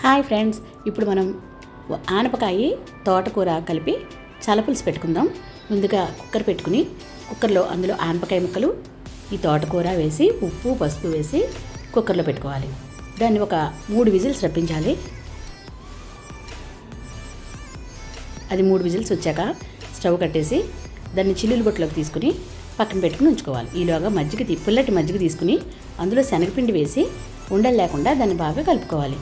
Hi friends, ఇప్పుడు మనం ఆనపకాయ తోటకూర కలిపి చల్లపులుసు పెట్టుకుందాం. ముందుగా కుక్కర్ పెట్టుకుని అందులో ఆనపకాయ ముక్కలు, ఈ తోటకూర వేసి ఉప్పు పసుపు వేసి కుక్కర్లో పెట్టుకోవాలి. దాన్ని ఒక 3 విజిల్స్ రప్పించాలి. అది 3 విజిల్స్ వచ్చాక స్టవ్ కట్టేసి దాన్ని చిల్లులు బొట్టులోకి తీసుకుని పక్కన పెట్టుకుని ఉంచుకోవాలి. ఈలోగా పుల్లటి మజ్జిగ తీసుకుని అందులో శనగపిండి వేసి ఉండలు లేకుండా దాన్ని బాగా కలుపుకోవాలి.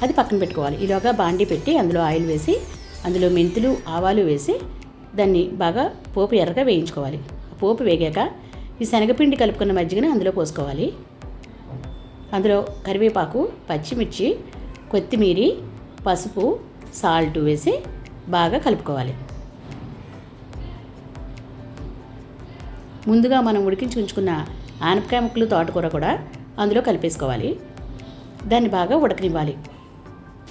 అది పక్కన పెట్టుకోవాలి. ఈలోగా బాండీ పెట్టి అందులో ఆయిల్ వేసి అందులో మెంతులు ఆవాలు వేసి దాన్ని బాగా పోపు ఎర్రగా వేయించుకోవాలి. పోపు వేగాక ఈ శనగపిండి కలుపుకున్న మజ్జిగని అందులో పోసుకోవాలి. అందులో కరివేపాకు, పచ్చిమిర్చి, కొత్తిమీర, పసుపు, సాల్ట్ వేసి బాగా కలుపుకోవాలి. ముందుగా మనం ఉడికించి ఉంచుకున్న ఆనపకాయ ముక్కలు తోటకూర కూడా అందులో కలిపేసుకోవాలి. దాన్ని బాగా ఉడకనివ్వాలి.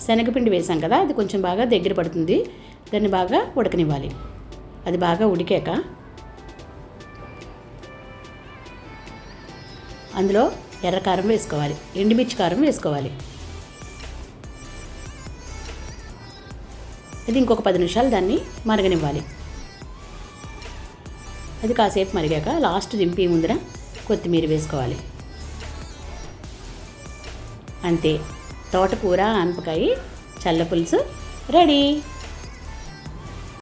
శనగపిండి వేసాం కదా, అది కొంచెం బాగా దగ్గర పడుతుంది. దాన్ని బాగా ఉడకనివ్వాలి. అది బాగా ఉడికాక అందులో ఎర్ర కారం వేసుకోవాలి, ఎండుమిర్చి కారం వేసుకోవాలి. అది ఇంకొక 10 నిమిషాలు దాన్ని మరగనివ్వాలి. అది కాసేపు మరిగాక లాస్ట్ దింపి ముందర కొత్తిమీర వేసుకోవాలి. అంతే, తోటకూర ఆనపకాయ చల్ల పులుసు రెడీ.